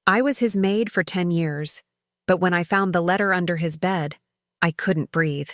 I was his maid for 10 years, but when I found the letter under his bed, I couldn't breathe.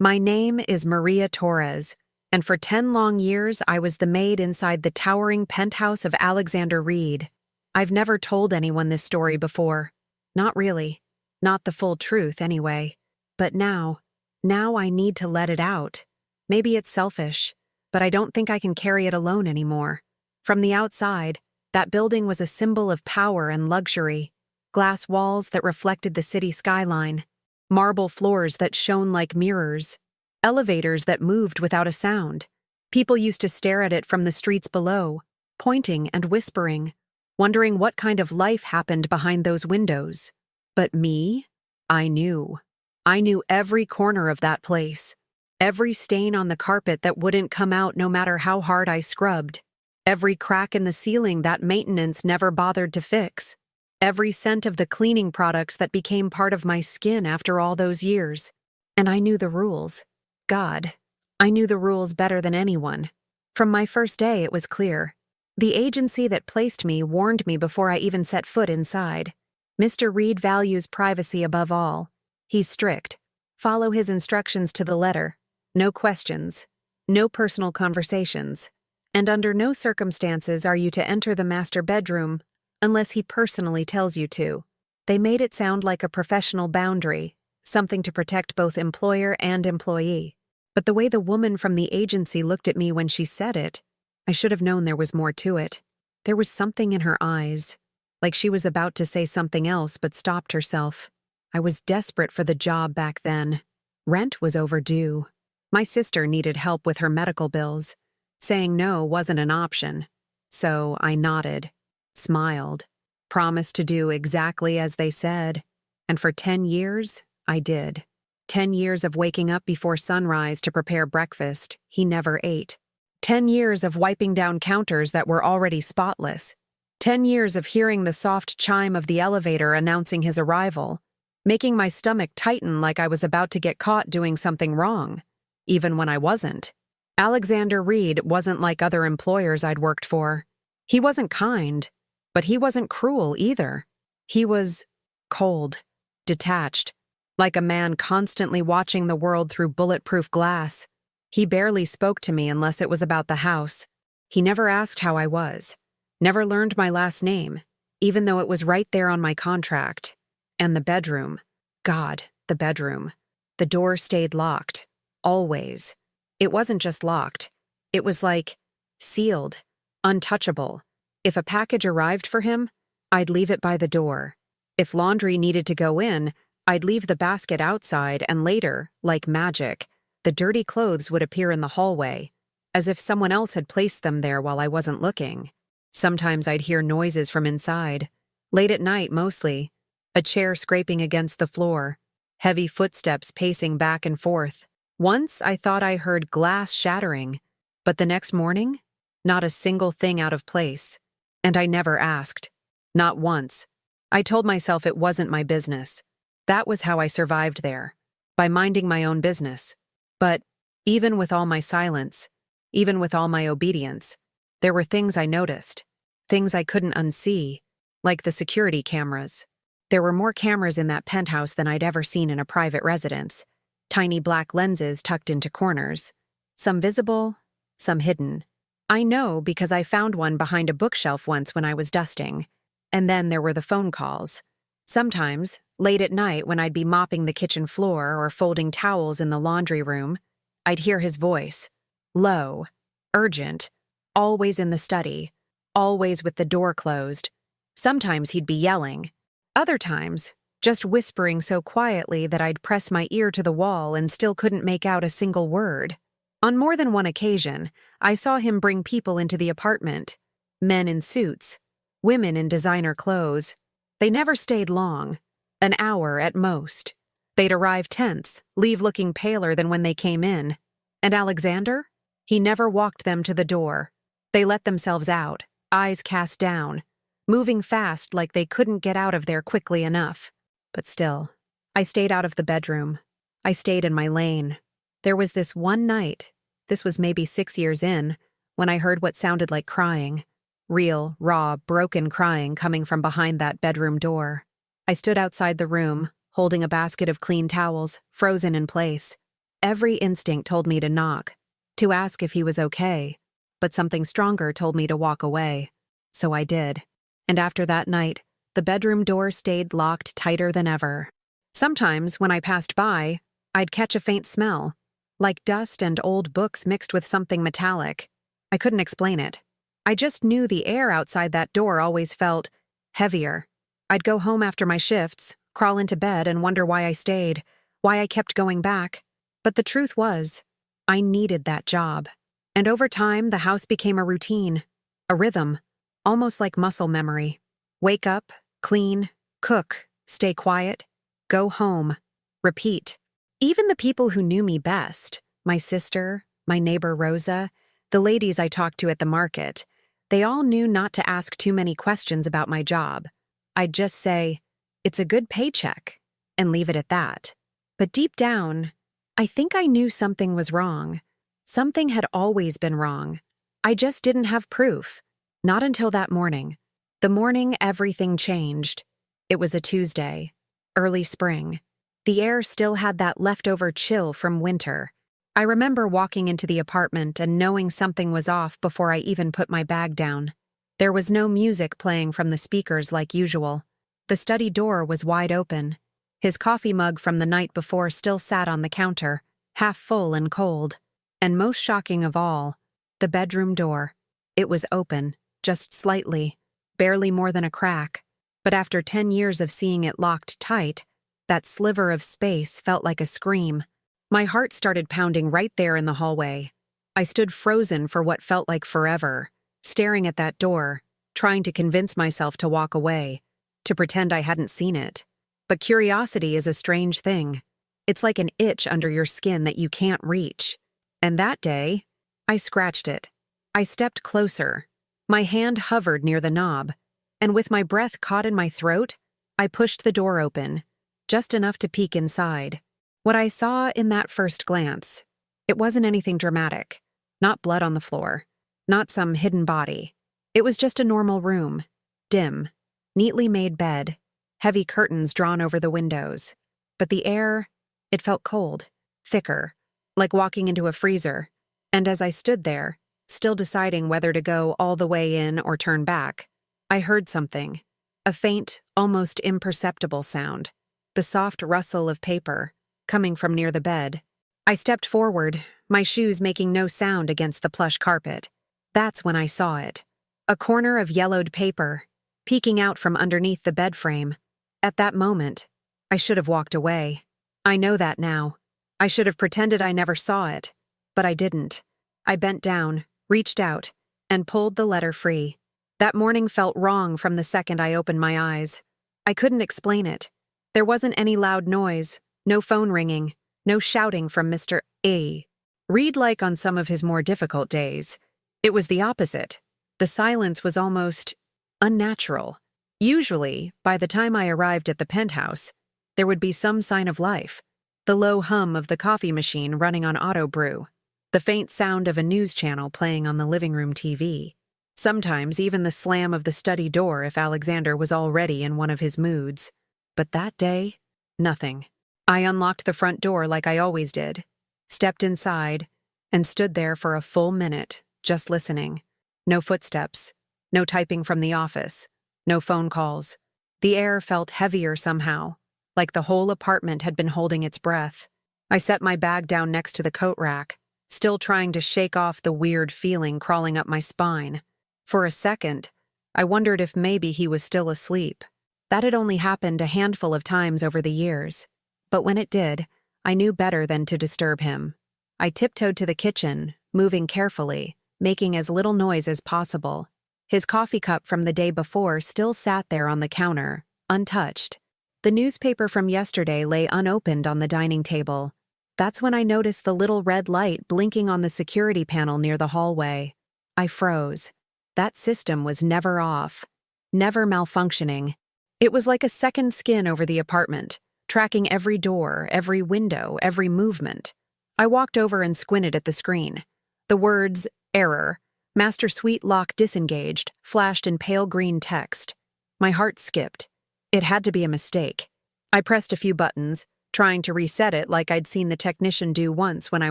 My name is Maria Torres, and for 10 long years I was the maid inside the towering penthouse of Alexander Reed. I've never told anyone this story before. Not really. Not the full truth, anyway. But now I need to let it out. Maybe it's selfish, but I don't think I can carry it alone anymore. From the outside, that building was a symbol of power and luxury. Glass walls that reflected the city skyline, marble floors that shone like mirrors, elevators that moved without a sound. People used to stare at it from the streets below, pointing and whispering, wondering what kind of life happened behind those windows. But me? I knew. I knew every corner of that place, every stain on the carpet that wouldn't come out no matter how hard I scrubbed, every crack in the ceiling that maintenance never bothered to fix, every scent of the cleaning products that became part of my skin after all those years. And I knew the rules. God, I knew the rules better than anyone. From my first day, it was clear. The agency that placed me warned me before I even set foot inside. Mr. Reed values privacy above all. He's strict. Follow his instructions to the letter. No questions. No personal conversations. And under no circumstances are you to enter the master bedroom unless he personally tells you to. They made it sound like a professional boundary, something to protect both employer and employee. But the way the woman from the agency looked at me when she said it, I should have known there was more to it. There was something in her eyes, like she was about to say something else but stopped herself. I was desperate for the job back then. Rent was overdue. My sister needed help with her medical bills. Saying no wasn't an option. So I nodded, smiled, promised to do exactly as they said. And for 10 years, I did. 10 years of waking up before sunrise to prepare breakfast he never ate. 10 years of wiping down counters that were already spotless. 10 years of hearing the soft chime of the elevator announcing his arrival, making my stomach tighten like I was about to get caught doing something wrong, even when I wasn't. Alexander Reed wasn't like other employers I'd worked for. He wasn't kind, but he wasn't cruel either. He was cold, detached, like a man constantly watching the world through bulletproof glass. He barely spoke to me unless it was about the house. He never asked how I was, never learned my last name, even though it was right there on my contract. And the bedroom. God, the bedroom. The door stayed locked. Always. It wasn't just locked. It was like sealed, untouchable. If a package arrived for him, I'd leave it by the door. If laundry needed to go in, I'd leave the basket outside, and later, like magic, the dirty clothes would appear in the hallway, as if someone else had placed them there while I wasn't looking. Sometimes I'd hear noises from inside. Late at night, mostly. A chair scraping against the floor. Heavy footsteps pacing back and forth. Once I thought I heard glass shattering, but the next morning, not a single thing out of place. And I never asked. Not once. I told myself it wasn't my business. That was how I survived there, by minding my own business. But even with all my silence, even with all my obedience, there were things I noticed, things I couldn't unsee, like the security cameras. There were more cameras in that penthouse than I'd ever seen in a private residence. Tiny black lenses tucked into corners. Some visible, some hidden. I know because I found one behind a bookshelf once when I was dusting. And then there were the phone calls. Sometimes, late at night when I'd be mopping the kitchen floor or folding towels in the laundry room, I'd hear his voice. Low, urgent, always in the study, always with the door closed. Sometimes he'd be yelling. Other times, just whispering so quietly that I'd press my ear to the wall and still couldn't make out a single word. On more than one occasion, I saw him bring people into the apartment. Men in suits, women in designer clothes. They never stayed long. An hour at most. They'd arrive tense, leave looking paler than when they came in. And Alexander? He never walked them to the door. They let themselves out, eyes cast down, moving fast like they couldn't get out of there quickly enough. But still, I stayed out of the bedroom. I stayed in my lane. There was this one night, this was maybe 6 years in, when I heard what sounded like crying. real, raw, broken crying coming from behind that bedroom door. I stood outside the room, holding a basket of clean towels, frozen in place. Every instinct told me to knock, to ask if he was okay, but something stronger told me to walk away. So I did. And after that night, the bedroom door stayed locked tighter than ever. Sometimes, when I passed by, I'd catch a faint smell, like dust and old books mixed with something metallic. I couldn't explain it. I just knew the air outside that door always felt heavier. I'd go home after my shifts, crawl into bed and wonder why I stayed, why I kept going back. But the truth was, I needed that job. And over time, the house became a routine, a rhythm, almost like muscle memory. Wake up, clean, cook, stay quiet, go home, repeat. Even the people who knew me best, my sister, my neighbor Rosa, the ladies I talked to at the market, they all knew not to ask too many questions about my job. I'd just say, "It's a good paycheck," and leave it at that. But deep down, I think I knew something was wrong. Something had always been wrong. I just didn't have proof. Not until that morning. The morning everything changed. It was a Tuesday, early spring. The air still had that leftover chill from winter. I remember walking into the apartment and knowing something was off before I even put my bag down. There was no music playing from the speakers like usual. The study door was wide open. His coffee mug from the night before still sat on the counter, half full and cold. And most shocking of all, the bedroom door. It was open, just slightly, barely more than a crack. But after 10 years of seeing it locked tight, that sliver of space felt like a scream. My heart started pounding right there in the hallway. I stood frozen for what felt like forever, staring at that door, trying to convince myself to walk away, to pretend I hadn't seen it. But curiosity is a strange thing. It's like an itch under your skin that you can't reach. And that day, I scratched it. I stepped closer. My hand hovered near the knob, and with my breath caught in my throat, I pushed the door open, just enough to peek inside. What I saw in that first glance, it wasn't anything dramatic. Not blood on the floor. Not some hidden body. It was just a normal room. Dim. Neatly made bed. Heavy curtains drawn over the windows. But the air, it felt cold. Thicker. Like walking into a freezer. And as I stood there, still deciding whether to go all the way in or turn back, I heard something. A faint, almost imperceptible sound. The soft rustle of paper, coming from near the bed. I stepped forward, my shoes making no sound against the plush carpet. That's when I saw it. A corner of yellowed paper, peeking out from underneath the bed frame. At that moment, I should have walked away. I know that now. I should have pretended I never saw it. But I didn't. I bent down, reached out, and pulled the letter free. That morning felt wrong from the second I opened my eyes. I couldn't explain it. There wasn't any loud noise, no phone ringing, no shouting from Mr. A. Read like on some of his more difficult days. It was the opposite. The silence was almost unnatural. Usually, by the time I arrived at the penthouse, there would be some sign of life. The low hum of the coffee machine running on auto brew. The faint sound of a news channel playing on the living room TV. Sometimes even the slam of the study door if Alexander was already in one of his moods. But that day, nothing. I unlocked the front door like I always did, stepped inside, and stood there for a full minute, just listening. No footsteps, no typing from the office, no phone calls. The air felt heavier somehow, like the whole apartment had been holding its breath. I set my bag down next to the coat rack, still trying to shake off the weird feeling crawling up my spine. For a second, I wondered if maybe he was still asleep. That had only happened a handful of times over the years. But when it did, I knew better than to disturb him. I tiptoed to the kitchen, moving carefully, making as little noise as possible. His coffee cup from the day before still sat there on the counter, untouched. The newspaper from yesterday lay unopened on the dining table. That's when I noticed the little red light blinking on the security panel near the hallway. I froze. That system was never off, never malfunctioning. It was like a second skin over the apartment, tracking every door, every window, every movement. I walked over and squinted at the screen. The words, "error," Master Suite lock disengaged, flashed in pale green text. My heart skipped. It had to be a mistake. I pressed a few buttons, trying to reset it like I'd seen the technician do once when I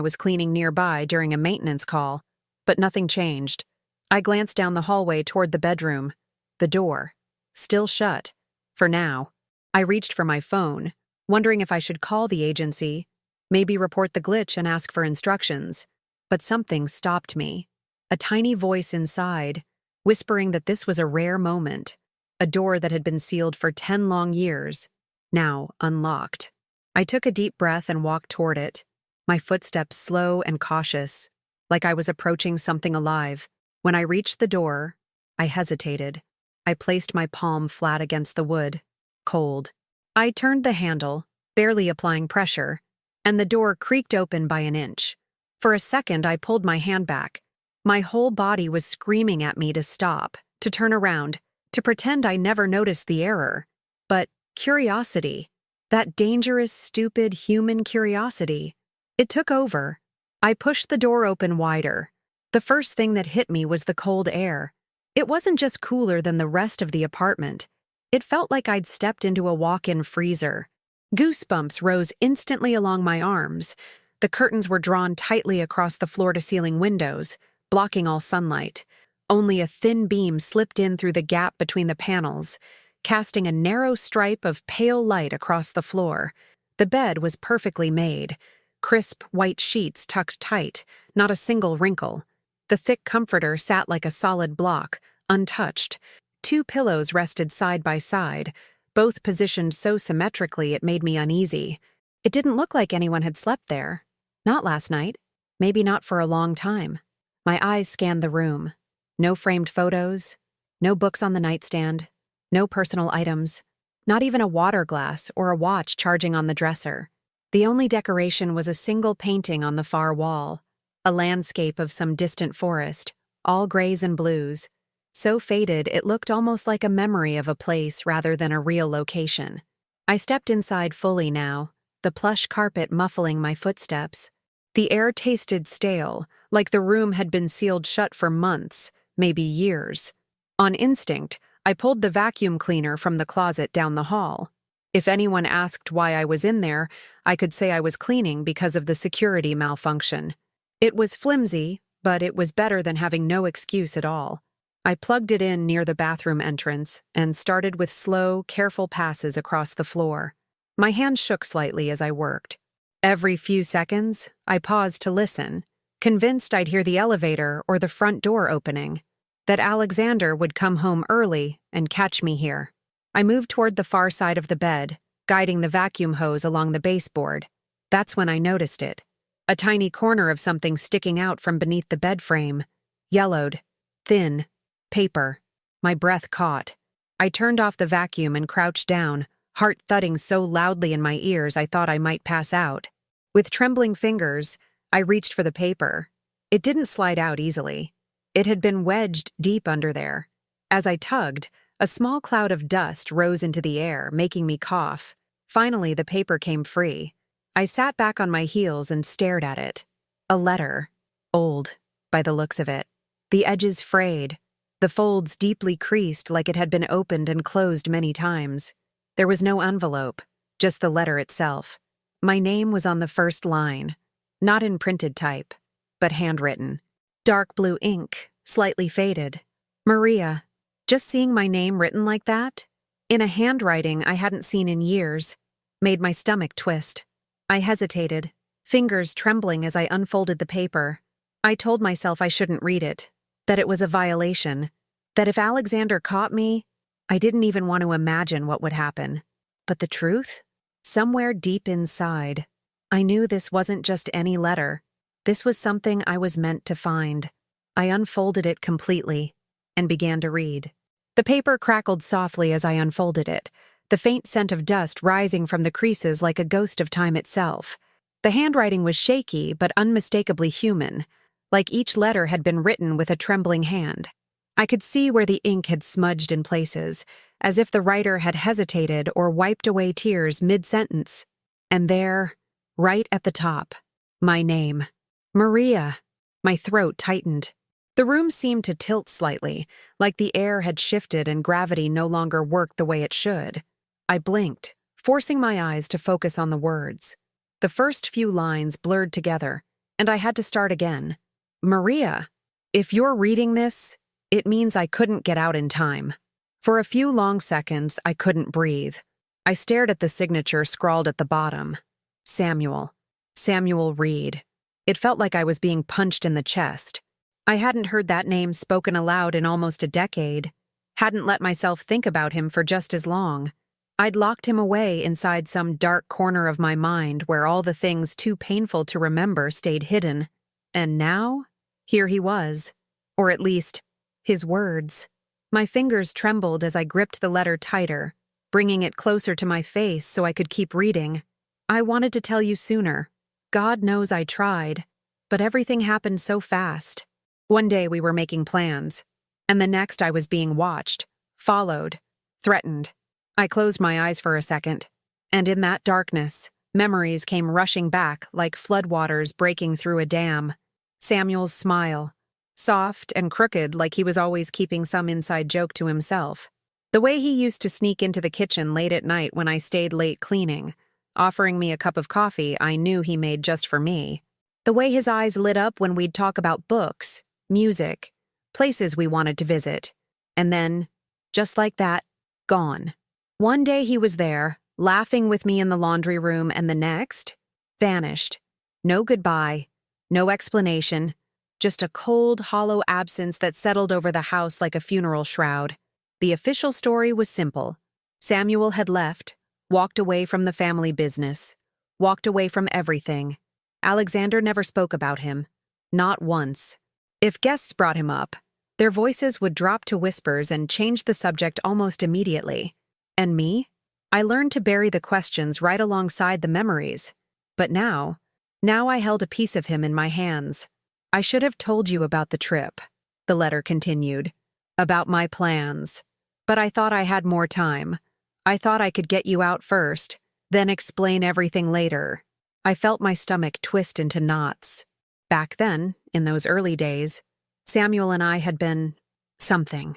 was cleaning nearby during a maintenance call, but nothing changed. I glanced down the hallway toward the bedroom. The door. Still shut. For now. I reached for my phone, wondering if I should call the agency, maybe report the glitch and ask for instructions. But something stopped me. A tiny voice inside, whispering that this was a rare moment. A door that had been sealed for 10 long years, now unlocked. I took a deep breath and walked toward it, my footsteps slow and cautious, like I was approaching something alive. When I reached the door, I hesitated. I placed my palm flat against the wood, cold. I turned the handle, barely applying pressure, and the door creaked open by an inch. For a second, I pulled my hand back. My whole body was screaming at me to stop, to turn around, to pretend I never noticed the error. But curiosity, that dangerous, stupid human curiosity, it took over. I pushed the door open wider. The first thing that hit me was the cold air. It wasn't just cooler than the rest of the apartment. It felt like I'd stepped into a walk-in freezer. Goosebumps rose instantly along my arms. The curtains were drawn tightly across the floor-to-ceiling windows, blocking all sunlight. Only a thin beam slipped in through the gap between the panels, casting a narrow stripe of pale light across the floor. The bed was perfectly made. Crisp white sheets tucked tight, not a single wrinkle. The thick comforter sat like a solid block, untouched. 2 pillows rested side by side, both positioned so symmetrically it made me uneasy. It didn't look like anyone had slept there. Not last night. Maybe not for a long time. My eyes scanned the room. No framed photos, no books on the nightstand, no personal items, not even a water glass or a watch charging on the dresser. The only decoration was a single painting on the far wall, a landscape of some distant forest, all grays and blues. So faded it looked almost like a memory of a place rather than a real location. I stepped inside fully now, the plush carpet muffling my footsteps. The air tasted stale, like the room had been sealed shut for months, maybe years. On instinct, I pulled the vacuum cleaner from the closet down the hall. If anyone asked why I was in there, I could say I was cleaning because of the security malfunction. It was flimsy, but it was better than having no excuse at all. I plugged it in near the bathroom entrance and started with slow, careful passes across the floor. My hands shook slightly as I worked. Every few seconds, I paused to listen, convinced I'd hear the elevator or the front door opening, that Alexander would come home early and catch me here. I moved toward the far side of the bed, guiding the vacuum hose along the baseboard. That's when I noticed it. A tiny corner of something sticking out from beneath the bed frame. Yellowed. Thin. Paper. My breath caught. I turned off the vacuum and crouched down, heart thudding so loudly in my ears I thought I might pass out. With trembling fingers, I reached for the paper. It didn't slide out easily. It had been wedged deep under there. As I tugged, a small cloud of dust rose into the air, making me cough. Finally, the paper came free. I sat back on my heels and stared at it. A letter. Old, by the looks of it. The edges frayed. The folds deeply creased like it had been opened and closed many times. There was no envelope, just the letter itself. My name was on the first line, not in printed type, but handwritten. Dark blue ink, slightly faded. Maria. Just seeing my name written like that, in a handwriting I hadn't seen in years, made my stomach twist. I hesitated, fingers trembling as I unfolded the paper. I told myself I shouldn't read it, that it was a violation, that if Alexander caught me, I didn't even want to imagine what would happen. But the truth? Somewhere deep inside, I knew this wasn't just any letter. This was something I was meant to find. I unfolded it completely and began to read. The paper crackled softly as I unfolded it, the faint scent of dust rising from the creases like a ghost of time itself. The handwriting was shaky but unmistakably human, like each letter had been written with a trembling hand. I could see where the ink had smudged in places, as if the writer had hesitated or wiped away tears mid-sentence. And there, right at the top, my name. Maria. My throat tightened. The room seemed to tilt slightly, like the air had shifted and gravity no longer worked the way it should. I blinked, forcing my eyes to focus on the words. The first few lines blurred together, and I had to start again. Maria, if you're reading this, it means I couldn't get out in time. For a few long seconds, I couldn't breathe. I stared at the signature scrawled at the bottom. Samuel. Samuel Reed. It felt like I was being punched in the chest. I hadn't heard that name spoken aloud in almost a decade. Hadn't let myself think about him for just as long. I'd locked him away inside some dark corner of my mind where all the things too painful to remember stayed hidden. And now, here he was. Or at least, his words. My fingers trembled as I gripped the letter tighter, bringing it closer to my face so I could keep reading. I wanted to tell you sooner. God knows I tried. But everything happened so fast. One day we were making plans, and the next I was being watched, followed, threatened. I closed my eyes for a second, and in that darkness, memories came rushing back like floodwaters breaking through a dam. Samuel's smile, soft and crooked like he was always keeping some inside joke to himself. The way he used to sneak into the kitchen late at night when I stayed late cleaning, offering me a cup of coffee I knew he made just for me. The way his eyes lit up when we'd talk about books, music, places we wanted to visit. And then, just like that, gone. One day he was there, laughing with me in the laundry room, and the next, vanished. No goodbye, no explanation, just a cold, hollow absence that settled over the house like a funeral shroud. The official story was simple. Samuel had left, walked away from the family business, walked away from everything. Alexander never spoke about him. Not once. If guests brought him up, their voices would drop to whispers and change the subject almost immediately. And me? I learned to bury the questions right alongside the memories. But now I held a piece of him in my hands. I should have told you about the trip, the letter continued. About my plans. But I thought I had more time. I thought I could get you out first, then explain everything later. I felt my stomach twist into knots. Back then, in those early days, Samuel and I had been something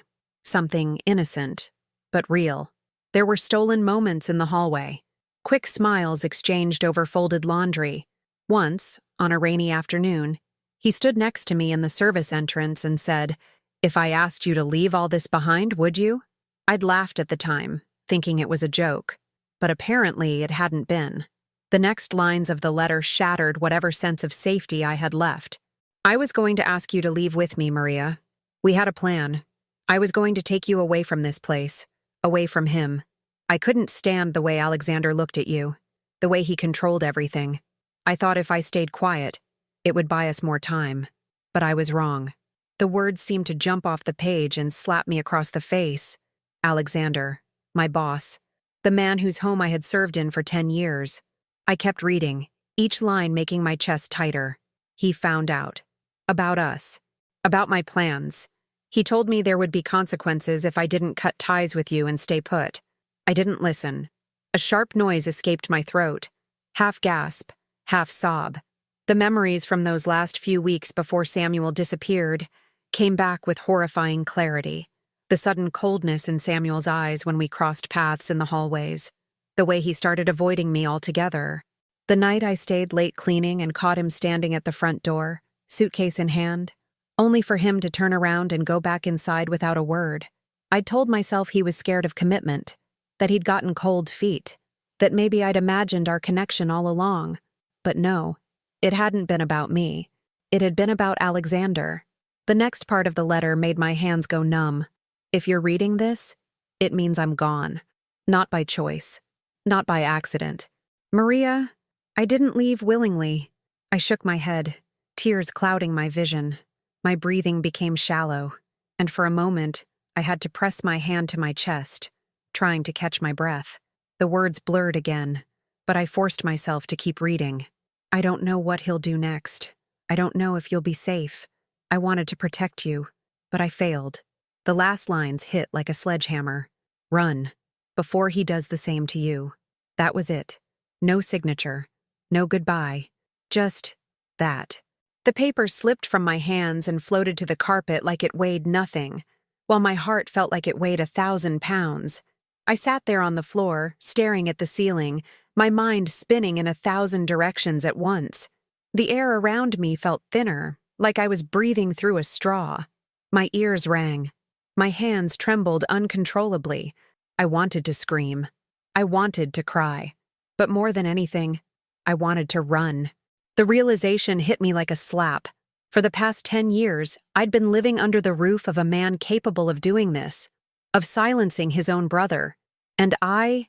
innocent, but real. There were stolen moments in the hallway, quick smiles exchanged over folded laundry. Once, on a rainy afternoon, he stood next to me in the service entrance and said, "If I asked you to leave all this behind, would you?" I'd laughed at the time, thinking it was a joke, but apparently it hadn't been. The next lines of the letter shattered whatever sense of safety I had left. I was going to ask you to leave with me, Maria. We had a plan. I was going to take you away from this place, away from him. I couldn't stand the way Alexander looked at you, the way he controlled everything. I thought if I stayed quiet, it would buy us more time. But I was wrong. The words seemed to jump off the page and slap me across the face. Alexander, my boss, the man whose home I had served in for 10 years. I kept reading, each line making my chest tighter. He found out. About us. About my plans. He told me there would be consequences if I didn't cut ties with you and stay put. I didn't listen. A sharp noise escaped my throat. Half gasp, half sob. The memories from those last few weeks before Samuel disappeared came back with horrifying clarity. The sudden coldness in Samuel's eyes when we crossed paths in the hallways. The way he started avoiding me altogether. The night I stayed late cleaning and caught him standing at the front door, suitcase in hand, only for him to turn around and go back inside without a word. I'd told myself he was scared of commitment, that he'd gotten cold feet, that maybe I'd imagined our connection all along. But no, it hadn't been about me. It had been about Alexander. The next part of the letter made my hands go numb. If you're reading this, it means I'm gone. Not by choice. Not by accident. Maria, I didn't leave willingly. I shook my head, tears clouding my vision. My breathing became shallow, and for a moment, I had to press my hand to my chest, trying to catch my breath. The words blurred again, but I forced myself to keep reading. I don't know what he'll do next. I don't know if you'll be safe. I wanted to protect you, but I failed. The last lines hit like a sledgehammer. Run. Before he does the same to you. That was it. No signature. No goodbye. Just that. The paper slipped from my hands and floated to the carpet like it weighed nothing, while my heart felt like it weighed 1,000 pounds. I sat there on the floor, staring at the ceiling, my mind spinning in 1,000 directions at once. The air around me felt thinner, like I was breathing through a straw. My ears rang. My hands trembled uncontrollably. I wanted to scream. I wanted to cry. But more than anything, I wanted to run. The realization hit me like a slap. For the past 10 years, I'd been living under the roof of a man capable of doing this, of silencing his own brother. And I'd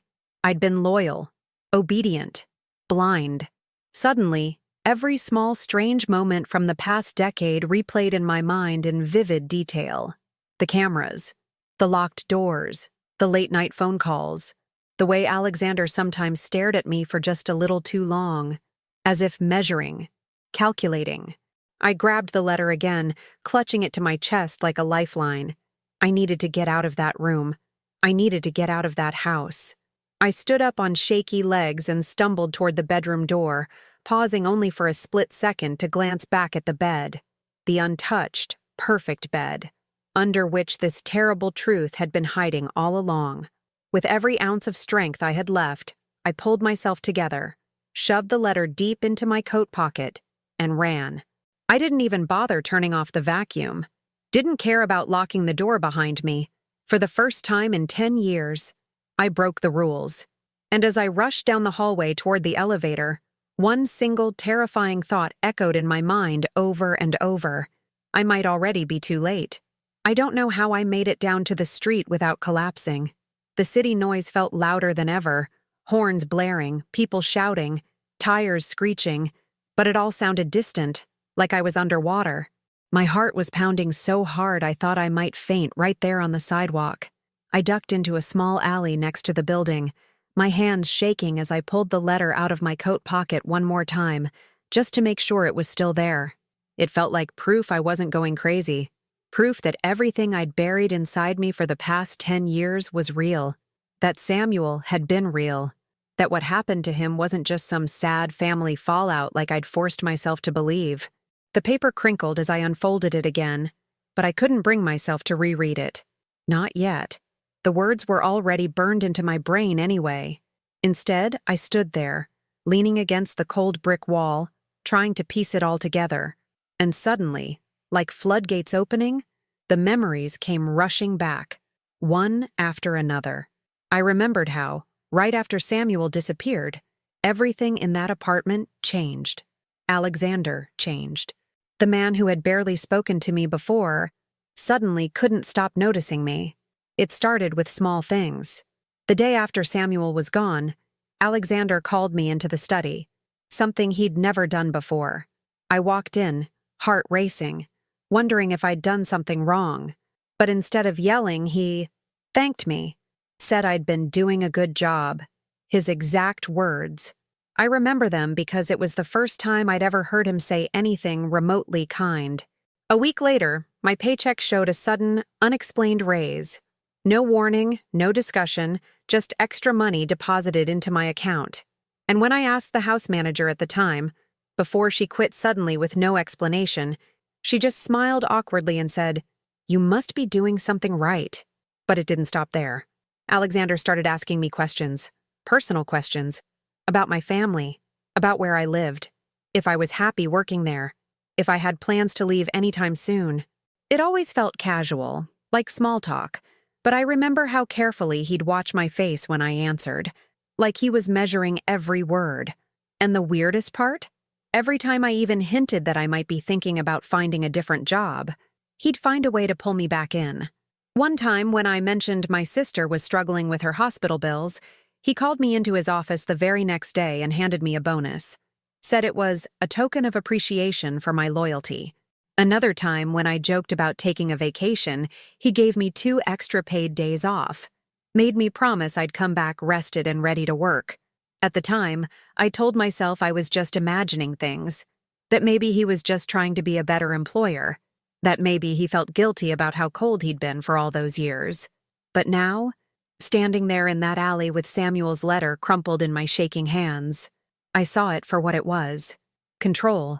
been loyal, obedient, blind. Suddenly, every small strange moment from the past decade replayed in my mind in vivid detail. The cameras, the locked doors, the late-night phone calls, the way Alexander sometimes stared at me for just a little too long, as if measuring, calculating. I grabbed the letter again, clutching it to my chest like a lifeline. I needed to get out of that room. I needed to get out of that house. I stood up on shaky legs and stumbled toward the bedroom door, pausing only for a split second to glance back at the bed. The untouched, perfect bed, under which this terrible truth had been hiding all along. With every ounce of strength I had left, I pulled myself together, shoved the letter deep into my coat pocket, and ran. I didn't even bother turning off the vacuum. Didn't care about locking the door behind me. For the first time in 10 years, I broke the rules. And as I rushed down the hallway toward the elevator, one single terrifying thought echoed in my mind over and over. I might already be too late. I don't know how I made it down to the street without collapsing. The city noise felt louder than ever, horns blaring, people shouting, tires screeching, but it all sounded distant, like I was underwater. My heart was pounding so hard I thought I might faint right there on the sidewalk. I ducked into a small alley next to the building, my hands shaking as I pulled the letter out of my coat pocket one more time, just to make sure it was still there. It felt like proof I wasn't going crazy. Proof that everything I'd buried inside me for the past 10 years was real. That Samuel had been real. That what happened to him wasn't just some sad family fallout like I'd forced myself to believe. The paper crinkled as I unfolded it again, but I couldn't bring myself to reread it. Not yet. The words were already burned into my brain anyway. Instead, I stood there, leaning against the cold brick wall, trying to piece it all together. And suddenly, like floodgates opening, the memories came rushing back, one after another. I remembered how, right after Samuel disappeared, everything in that apartment changed. Alexander changed. The man who had barely spoken to me before suddenly couldn't stop noticing me. It started with small things. The day after Samuel was gone, Alexander called me into the study, something he'd never done before. I walked in, heart racing, wondering if I'd done something wrong. But instead of yelling, he thanked me, said I'd been doing a good job. His exact words. I remember them because it was the first time I'd ever heard him say anything remotely kind. A week later, my paycheck showed a sudden, unexplained raise. No warning, no discussion, just extra money deposited into my account. And when I asked the house manager at the time, before she quit suddenly with no explanation, she just smiled awkwardly and said, "You must be doing something right." But it didn't stop there. Alexander started asking me questions, personal questions, about my family, about where I lived, if I was happy working there, if I had plans to leave anytime soon. It always felt casual, like small talk, but I remember how carefully he'd watch my face when I answered, like he was measuring every word. And the weirdest part? Every time I even hinted that I might be thinking about finding a different job, he'd find a way to pull me back in. One time, when I mentioned my sister was struggling with her hospital bills, he called me into his office the very next day and handed me a bonus. Said it was a token of appreciation for my loyalty. Another time, when I joked about taking a vacation, he gave me 2 extra paid days off. Made me promise I'd come back rested and ready to work. At the time, I told myself I was just imagining things. That maybe he was just trying to be a better employer. That maybe he felt guilty about how cold he'd been for all those years. But now, standing there in that alley with Samuel's letter crumpled in my shaking hands, I saw it for what it was. Control.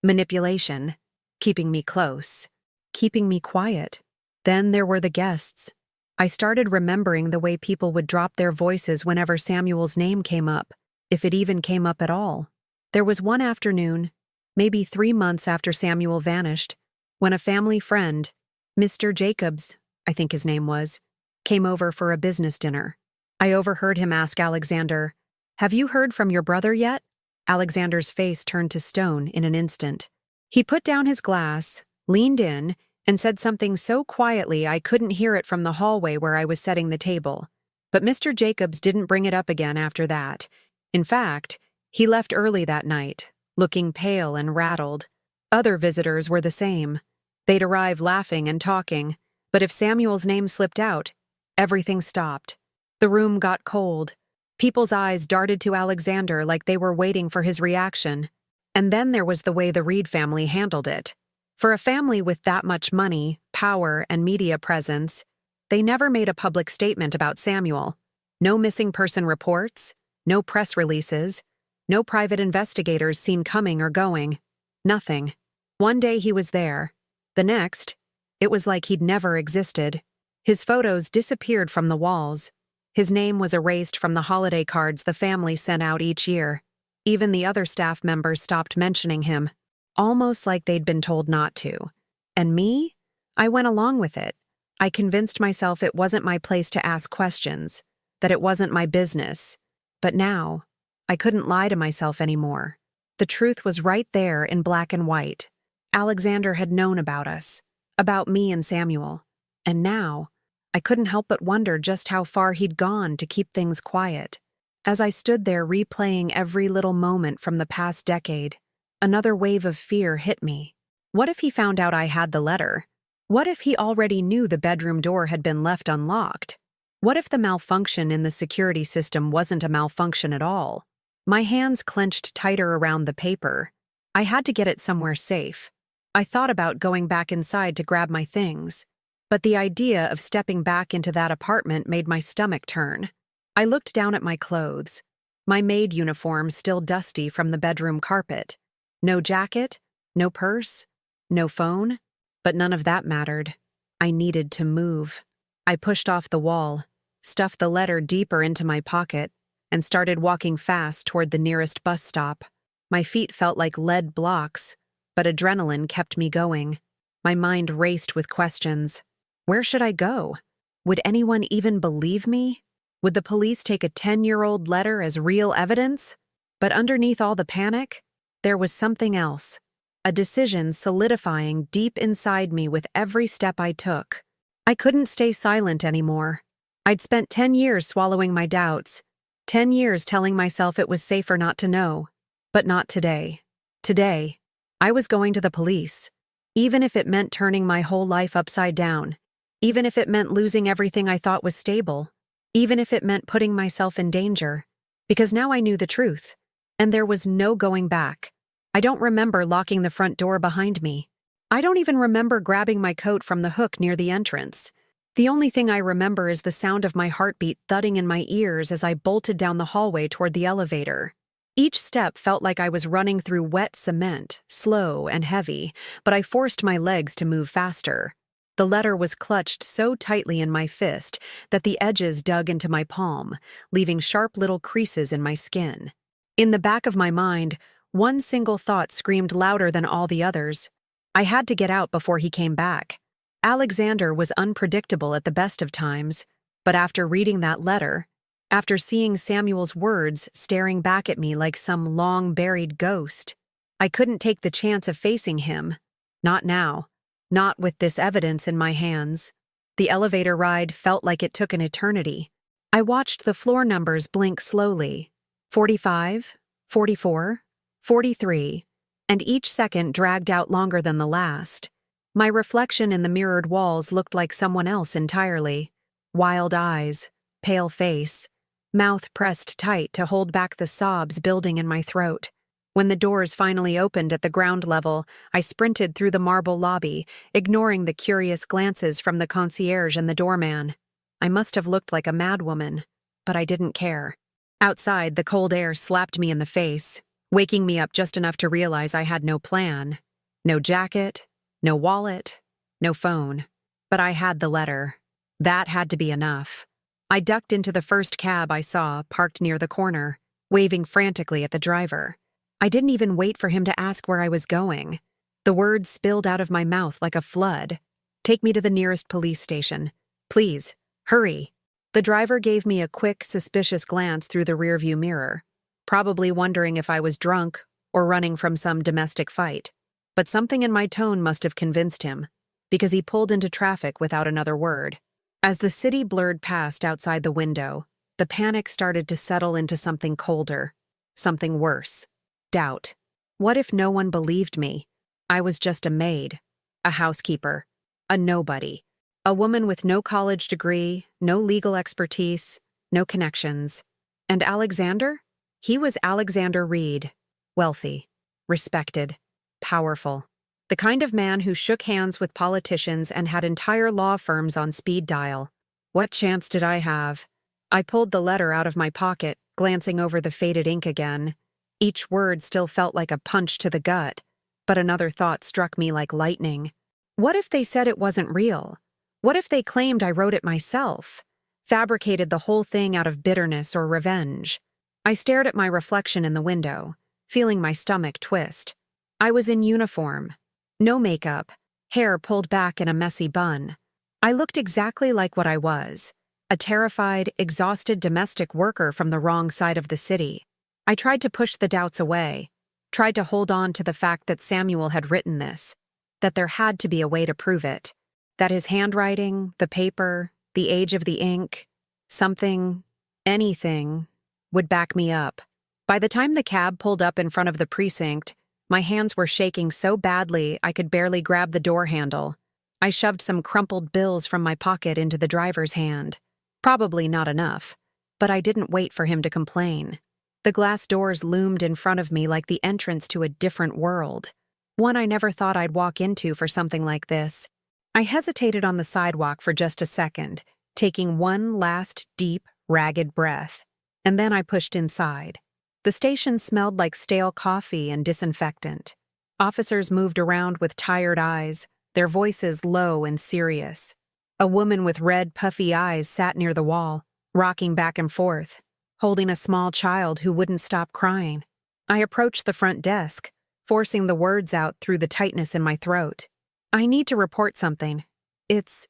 Manipulation. Keeping me close. Keeping me quiet. Then there were the guests. I started remembering the way people would drop their voices whenever Samuel's name came up, if it even came up at all. There was one afternoon, maybe 3 months after Samuel vanished, when a family friend, Mr. Jacobs, I think his name was, came over for a business dinner. I overheard him ask Alexander, "Have you heard from your brother yet?" Alexander's face turned to stone in an instant. He put down his glass, leaned in, and said something so quietly I couldn't hear it from the hallway where I was setting the table. But Mr. Jacobs didn't bring it up again after that. In fact, he left early that night, looking pale and rattled. Other visitors were the same. They'd arrive laughing and talking, but if Samuel's name slipped out, everything stopped. The room got cold. People's eyes darted to Alexander like they were waiting for his reaction. And then there was the way the Reed family handled it. For a family with that much money, power, and media presence, they never made a public statement about Samuel. No missing person reports, no press releases, no private investigators seen coming or going. Nothing. One day he was there. The next, it was like he'd never existed. His photos disappeared from the walls. His name was erased from the holiday cards the family sent out each year. Even the other staff members stopped mentioning him, almost like they'd been told not to. And me? I went along with it. I convinced myself it wasn't my place to ask questions, that it wasn't my business. But now, I couldn't lie to myself anymore. The truth was right there in black and white. Alexander had known about us, about me and Samuel. And now, I couldn't help but wonder just how far he'd gone to keep things quiet. As I stood there replaying every little moment from the past decade, another wave of fear hit me. What if he found out I had the letter? What if he already knew the bedroom door had been left unlocked? What if the malfunction in the security system wasn't a malfunction at all? My hands clenched tighter around the paper. I had to get it somewhere safe. I thought about going back inside to grab my things, but the idea of stepping back into that apartment made my stomach turn. I looked down at my clothes, my maid uniform still dusty from the bedroom carpet. No jacket, no purse, no phone, but none of that mattered. I needed to move. I pushed off the wall, stuffed the letter deeper into my pocket, and started walking fast toward the nearest bus stop. My feet felt like lead blocks, but adrenaline kept me going. My mind raced with questions. Where should I go? Would anyone even believe me? Would the police take a 10-year-old letter as real evidence? But underneath all the panic, there was something else. A decision solidifying deep inside me with every step I took. I couldn't stay silent anymore. I'd spent 10 years swallowing my doubts, 10 years telling myself it was safer not to know. But not today. Today, I was going to the police. Even if it meant turning my whole life upside down. Even if it meant losing everything I thought was stable. Even if it meant putting myself in danger. Because now I knew the truth. And there was no going back. I don't remember locking the front door behind me. I don't even remember grabbing my coat from the hook near the entrance. The only thing I remember is the sound of my heartbeat thudding in my ears as I bolted down the hallway toward the elevator. Each step felt like I was running through wet cement, slow and heavy, but I forced my legs to move faster. The letter was clutched so tightly in my fist that the edges dug into my palm, leaving sharp little creases in my skin. In the back of my mind, one single thought screamed louder than all the others. I had to get out before he came back. Alexander was unpredictable at the best of times, but after reading that letter, after seeing Samuel's words staring back at me like some long-buried ghost, I couldn't take the chance of facing him. Not now. Not with this evidence in my hands. The elevator ride felt like it took an eternity. I watched the floor numbers blink slowly. 45, 44, 43, and each second dragged out longer than the last. My reflection in the mirrored walls looked like someone else entirely. Wild eyes, pale face, mouth pressed tight to hold back the sobs building in my throat. When the doors finally opened at the ground level, I sprinted through the marble lobby, ignoring the curious glances from the concierge and the doorman. I must have looked like a madwoman, but I didn't care. Outside, the cold air slapped me in the face. waking me up just enough to realize I had no plan, no jacket, no wallet, no phone. But I had the letter. That had to be enough. I ducked into the first cab I saw parked near the corner, waving frantically at the driver. I didn't even wait for him to ask where I was going. The words spilled out of my mouth like a flood. Take me to the nearest police station. Please, hurry. The driver gave me a quick, suspicious glance through the rearview mirror, probably wondering if I was drunk or running from some domestic fight. But something in my tone must have convinced him, because he pulled into traffic without another word. As the city blurred past outside the window, the panic started to settle into something colder, something worse. Doubt. What if no one believed me? I was just a maid, a housekeeper, a nobody, a woman with no college degree, no legal expertise, no connections. And Alexander? He was Alexander Reed, wealthy, respected, powerful. The kind of man who shook hands with politicians and had entire law firms on speed dial. What chance did I have? I pulled the letter out of my pocket, glancing over the faded ink again. Each word still felt like a punch to the gut, but another thought struck me like lightning. What if they said it wasn't real? What if they claimed I wrote it myself? Fabricated the whole thing out of bitterness or revenge? I stared at my reflection in the window, feeling my stomach twist. I was in uniform. No makeup, hair pulled back in a messy bun. I looked exactly like what I was, a terrified, exhausted domestic worker from the wrong side of the city. I tried to push the doubts away, tried to hold on to the fact that Samuel had written this, that there had to be a way to prove it, that his handwriting, the paper, the age of the ink, something, anything, would back me up. By the time the cab pulled up in front of the precinct, my hands were shaking so badly I could barely grab the door handle. I shoved some crumpled bills from my pocket into the driver's hand. Probably not enough, but I didn't wait for him to complain. The glass doors loomed in front of me like the entrance to a different world, one I never thought I'd walk into for something like this. I hesitated on the sidewalk for just a second, taking one last deep, ragged breath, and then I pushed inside. The station smelled like stale coffee and disinfectant. Officers moved around with tired eyes, their voices low and serious. A woman with red, puffy eyes sat near the wall, rocking back and forth, holding a small child who wouldn't stop crying. I approached the front desk, forcing the words out through the tightness in my throat. I need to report something. It's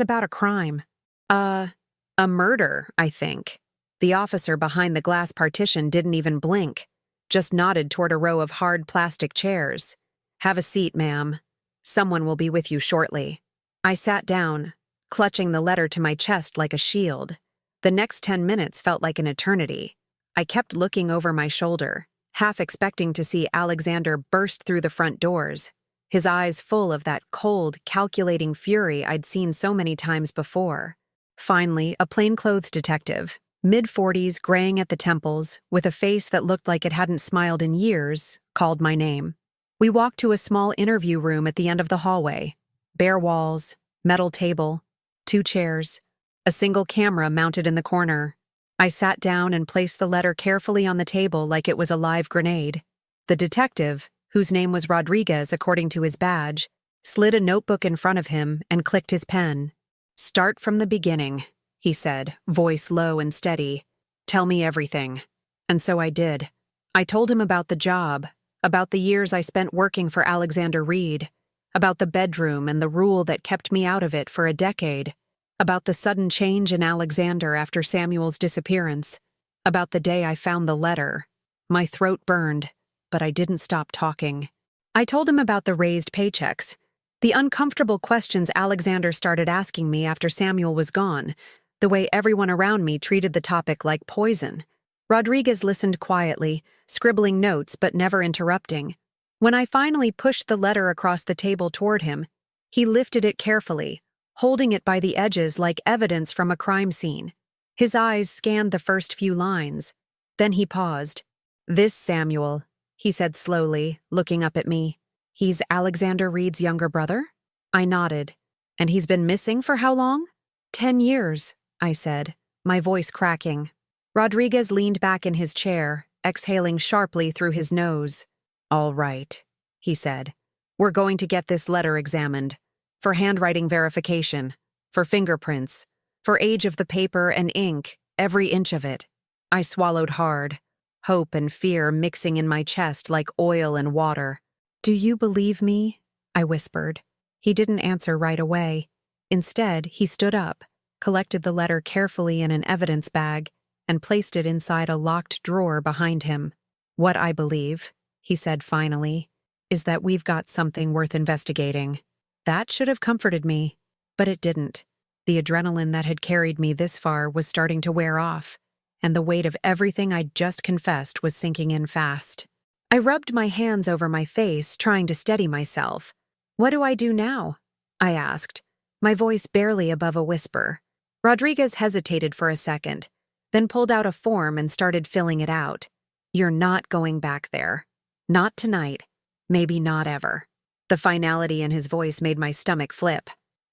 about a crime. A murder, I think. The officer behind the glass partition didn't even blink, just nodded toward a row of hard plastic chairs. Have a seat, ma'am. Someone will be with you shortly. I sat down, clutching the letter to my chest like a shield. The next 10 minutes felt like an eternity. I kept looking over my shoulder, half expecting to see Alexander burst through the front doors, his eyes full of that cold, calculating fury I'd seen so many times before. Finally, a plainclothes detective, mid-40s, graying at the temples, with a face that looked like it hadn't smiled in years, called my name. We walked to a small interview room at the end of the hallway. Bare walls, metal table, 2 chairs, a single camera mounted in the corner. I sat down and placed the letter carefully on the table like it was a live grenade. The detective, whose name was Rodriguez according to his badge, slid a notebook in front of him and clicked his pen. "Start from the beginning," he said, voice low and steady. "Tell me everything." And so I did. I told him about the job, about the years I spent working for Alexander Reed, about the bedroom and the rule that kept me out of it for a decade, about the sudden change in Alexander after Samuel's disappearance, about the day I found the letter. My throat burned, but I didn't stop talking. I told him about the raised paychecks, the uncomfortable questions Alexander started asking me after Samuel was gone, the way everyone around me treated the topic like poison. Rodriguez listened quietly, scribbling notes but never interrupting. When I finally pushed the letter across the table toward him, he lifted it carefully, holding it by the edges like evidence from a crime scene. His eyes scanned the first few lines. Then he paused. "This Samuel," he said slowly, looking up at me. "He's Alexander Reed's younger brother?" I nodded. "And he's been missing for how long?" 10 years, I said, my voice cracking. Rodriguez leaned back in his chair, exhaling sharply through his nose. "All right," he said. "We're going to get this letter examined. For handwriting verification. For fingerprints. For age of the paper and ink, every inch of it." I swallowed hard, hope and fear mixing in my chest like oil and water. "Do you believe me?" I whispered. He didn't answer right away. Instead, he stood up, collected the letter carefully in an evidence bag, and placed it inside a locked drawer behind him. "What I believe," he said finally, "is that we've got something worth investigating." That should have comforted me, but it didn't. The adrenaline that had carried me this far was starting to wear off, and the weight of everything I'd just confessed was sinking in fast. I rubbed my hands over my face, trying to steady myself. "What do I do now?" I asked, my voice barely above a whisper. Rodriguez hesitated for a second, then pulled out a form and started filling it out. "You're not going back there. Not tonight. Maybe not ever." The finality in his voice made my stomach flip.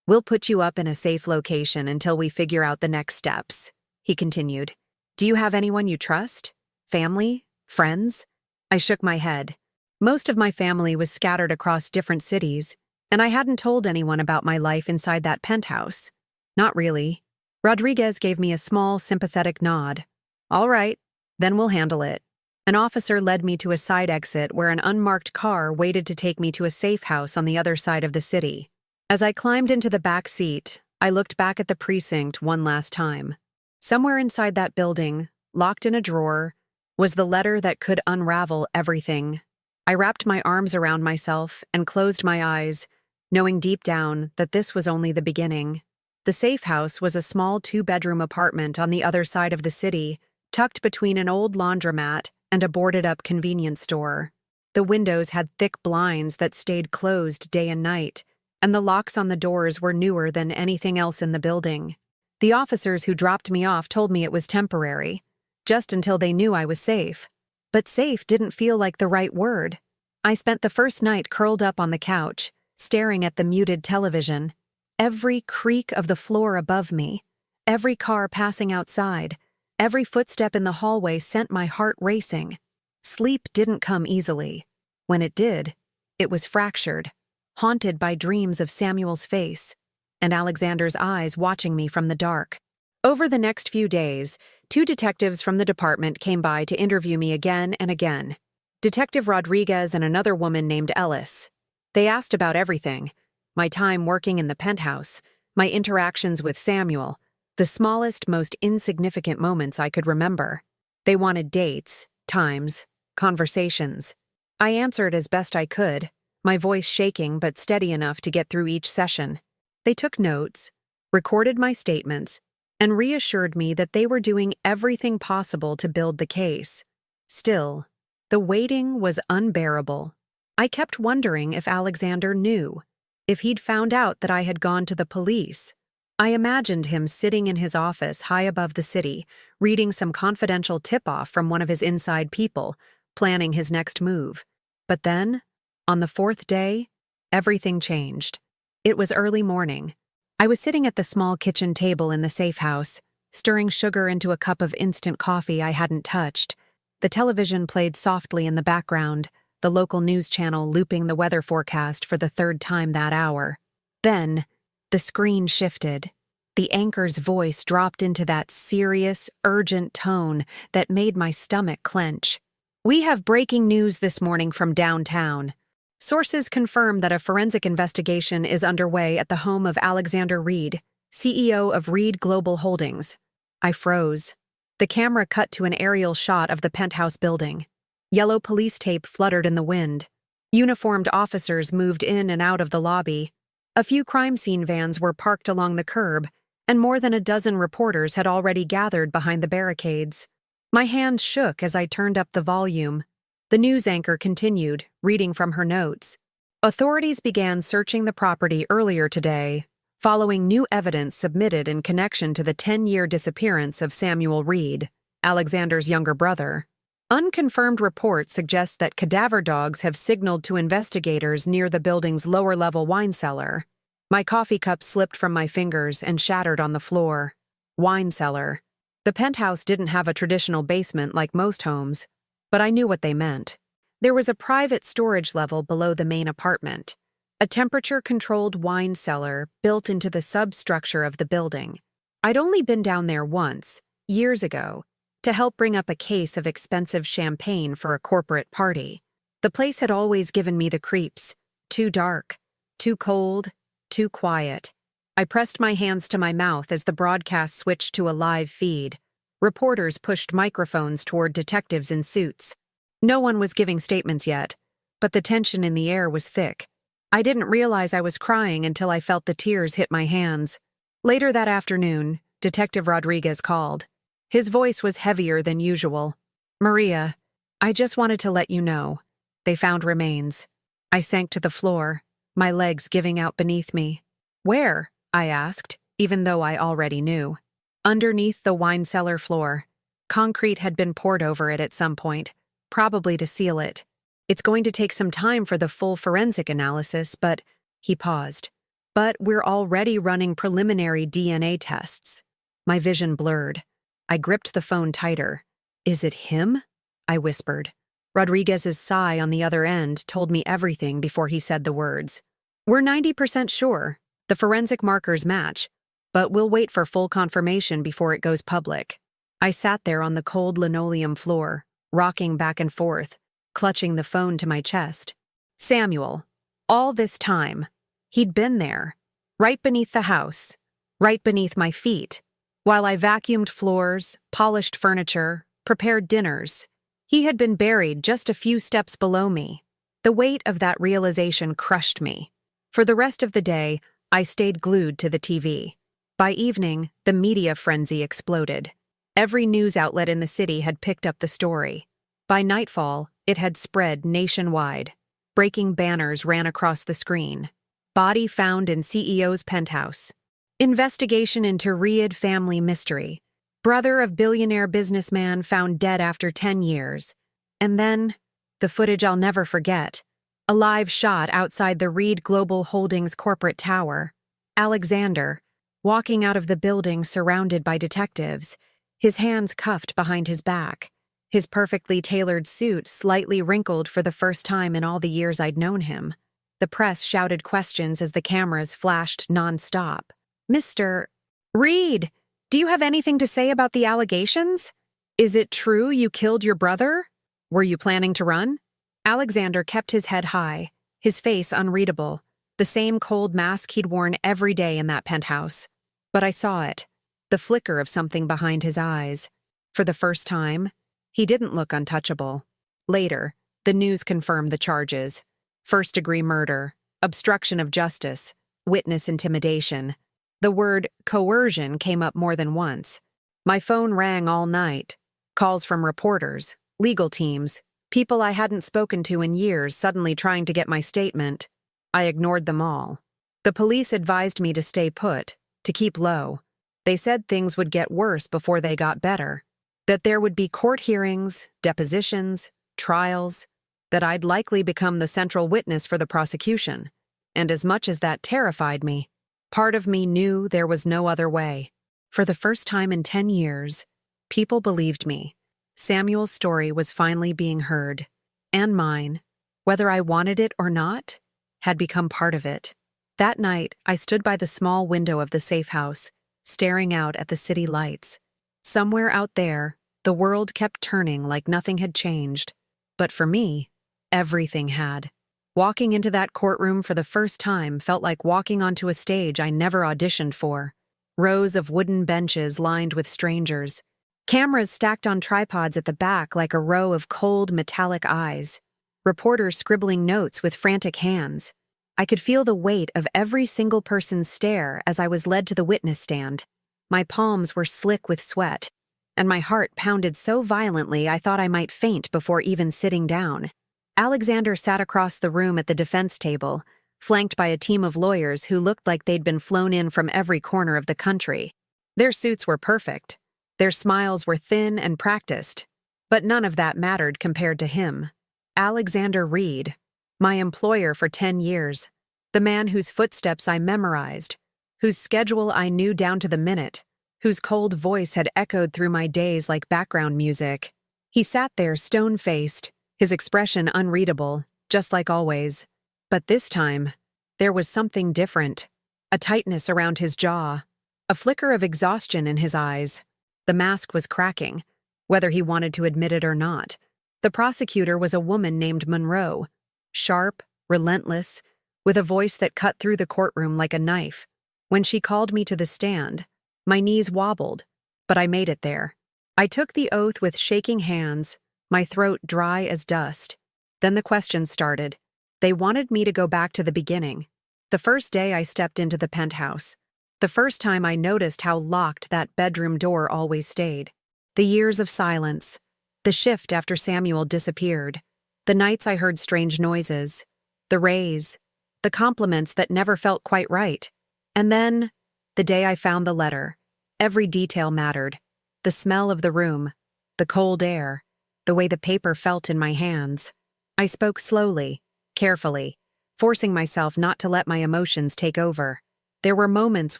"We'll put you up in a safe location until we figure out the next steps," he continued. "Do you have anyone you trust? Family? Friends?" I shook my head. Most of my family was scattered across different cities, and I hadn't told anyone about my life inside that penthouse. Not really. Rodriguez gave me a small, sympathetic nod. "All right, then we'll handle it." An officer led me to a side exit where an unmarked car waited to take me to a safe house on the other side of the city. As I climbed into the back seat, I looked back at the precinct one last time. Somewhere inside that building, locked in a drawer, was the letter that could unravel everything. I wrapped my arms around myself and closed my eyes, knowing deep down that this was only the beginning. The safe house was a small 2-bedroom apartment on the other side of the city, tucked between an old laundromat and a boarded-up convenience store. The windows had thick blinds that stayed closed day and night, and the locks on the doors were newer than anything else in the building. The officers who dropped me off told me it was temporary, just until they knew I was safe. But safe didn't feel like the right word. I spent the first night curled up on the couch, staring at the muted television. Every creak of the floor above me, every car passing outside, every footstep in the hallway sent my heart racing. Sleep didn't come easily. When it did, it was fractured, haunted by dreams of Samuel's face and Alexander's eyes watching me from the dark. Over the next few days, 2 detectives from the department came by to interview me again and again. Detective Rodriguez and another woman named Ellis. They asked about everything: my time working in the penthouse, my interactions with Samuel, the smallest, most insignificant moments I could remember. They wanted dates, times, conversations. I answered as best I could, my voice shaking but steady enough to get through each session. They took notes, recorded my statements, and reassured me that they were doing everything possible to build the case. Still, the waiting was unbearable. I kept wondering if Alexander knew, if he'd found out that I had gone to the police. I imagined him sitting in his office high above the city, reading some confidential tip-off from one of his inside people, planning his next move. But then, on the 4th day, everything changed. It was early morning. I was sitting at the small kitchen table in the safe house, stirring sugar into a cup of instant coffee I hadn't touched. The television played softly in the background, the local news channel looping the weather forecast for the 3rd time that hour. Then, the screen shifted. The anchor's voice dropped into that serious, urgent tone that made my stomach clench. "We have breaking news this morning from downtown. Sources confirm that a forensic investigation is underway at the home of Alexander Reed, CEO of Reed Global Holdings." I froze. The camera cut to an aerial shot of the penthouse building. Yellow police tape fluttered in the wind. Uniformed officers moved in and out of the lobby. A few crime scene vans were parked along the curb, and more than a dozen reporters had already gathered behind the barricades. My hand shook as I turned up the volume. The news anchor continued, reading from her notes. "Authorities began searching the property earlier today, following new evidence submitted in connection to the 10-year disappearance of Samuel Reed, Alexander's younger brother. Unconfirmed reports suggest that cadaver dogs have signaled to investigators near the building's lower-level wine cellar." My coffee cup slipped from my fingers and shattered on the floor. Wine cellar. The penthouse didn't have a traditional basement like most homes. but I knew what they meant. There was a private storage level below the main apartment, a temperature-controlled wine cellar built into the substructure of the building. I'd only been down there once, years ago, to help bring up a case of expensive champagne for a corporate party. The place had always given me the creeps. Too dark, too cold, too quiet. I pressed my hands to my mouth as the broadcast switched to a live feed. Reporters pushed microphones toward detectives in suits. No one was giving statements yet, but the tension in the air was thick. I didn't realize I was crying until I felt the tears hit my hands. Later that afternoon, Detective Rodriguez called. His voice was heavier than usual. "Maria, I just wanted to let you know. They found remains." I sank to the floor, my legs giving out beneath me. "Where?" I asked, even though I already knew. "Underneath the wine cellar floor. Concrete had been poured over it at some point, probably to seal it. It's going to take some time for the full forensic analysis, but..." He paused. "But we're already running preliminary DNA tests." My vision blurred. I gripped the phone tighter. "Is it him?" I whispered. Rodriguez's sigh on the other end told me everything before he said the words. "We're 90% sure. The forensic markers match, but we'll wait for full confirmation before it goes public." I sat there on the cold linoleum floor, rocking back and forth, clutching the phone to my chest. Samuel. All this time. He'd been there, right beneath the house, right beneath my feet. While I vacuumed floors, polished furniture, prepared dinners, he had been buried just a few steps below me. The weight of that realization crushed me. For the rest of the day, I stayed glued to the TV. By evening, the media frenzy exploded. Every news outlet in the city had picked up the story. By nightfall, it had spread nationwide. Breaking banners ran across the screen. Body found in CEO's penthouse. Investigation into Riyadh family mystery. Brother of billionaire businessman found dead after 10 years. And then, the footage I'll never forget. A live shot outside the Reed Global Holdings corporate tower. Alexander, walking out of the building surrounded by detectives, his hands cuffed behind his back, his perfectly tailored suit slightly wrinkled for the first time in all the years I'd known him. The press shouted questions as the cameras flashed non-stop. "Mr. Reed, do you have anything to say about the allegations? Is it true you killed your brother? Were you planning to run?" Alexander kept his head high, his face unreadable, the same cold mask he'd worn every day in that penthouse. But I saw it, the flicker of something behind his eyes. For the first time, he didn't look untouchable. Later, the news confirmed the charges. First-degree murder, obstruction of justice, witness intimidation. The word coercion came up more than once. My phone rang all night. Calls from reporters, legal teams, people I hadn't spoken to in years suddenly trying to get my statement. I ignored them all. The police advised me to stay put, to keep low. They said things would get worse before they got better. That there would be court hearings, depositions, trials. That I'd likely become the central witness for the prosecution. And as much as that terrified me, part of me knew there was no other way. For the first time in 10 years, people believed me. Samuel's story was finally being heard. And mine, whether I wanted it or not, had become part of it. That night, I stood by the small window of the safe house, staring out at the city lights. Somewhere out there, the world kept turning like nothing had changed. But for me, everything had. Walking into that courtroom for the first time felt like walking onto a stage I never auditioned for. Rows of wooden benches lined with strangers. Cameras stacked on tripods at the back like a row of cold, metallic eyes. Reporters scribbling notes with frantic hands. I could feel the weight of every single person's stare as I was led to the witness stand. My palms were slick with sweat, and my heart pounded so violently I thought I might faint before even sitting down. Alexander sat across the room at the defense table, flanked by a team of lawyers who looked like they'd been flown in from every corner of the country. Their suits were perfect. Their smiles were thin and practiced. But none of that mattered compared to him. Alexander Reed, my employer for 10 years, the man whose footsteps I memorized, whose schedule I knew down to the minute, whose cold voice had echoed through my days like background music. He sat there stone-faced, his expression unreadable, just like always. But this time, there was something different. A tightness around his jaw, a flicker of exhaustion in his eyes. The mask was cracking, whether he wanted to admit it or not. The prosecutor was a woman named Monroe, sharp, relentless, with a voice that cut through the courtroom like a knife. When she called me to the stand, my knees wobbled, but I made it there. I took the oath with shaking hands, my throat dry as dust. Then the questions started. They wanted me to go back to the beginning. The first day I stepped into the penthouse. The first time I noticed how locked that bedroom door always stayed. The years of silence. The shift after Samuel disappeared. The nights I heard strange noises. The rays. The compliments that never felt quite right. And then, the day I found the letter. Every detail mattered. The smell of the room. The cold air. The way the paper felt in my hands. I spoke slowly, carefully, forcing myself not to let my emotions take over. There were moments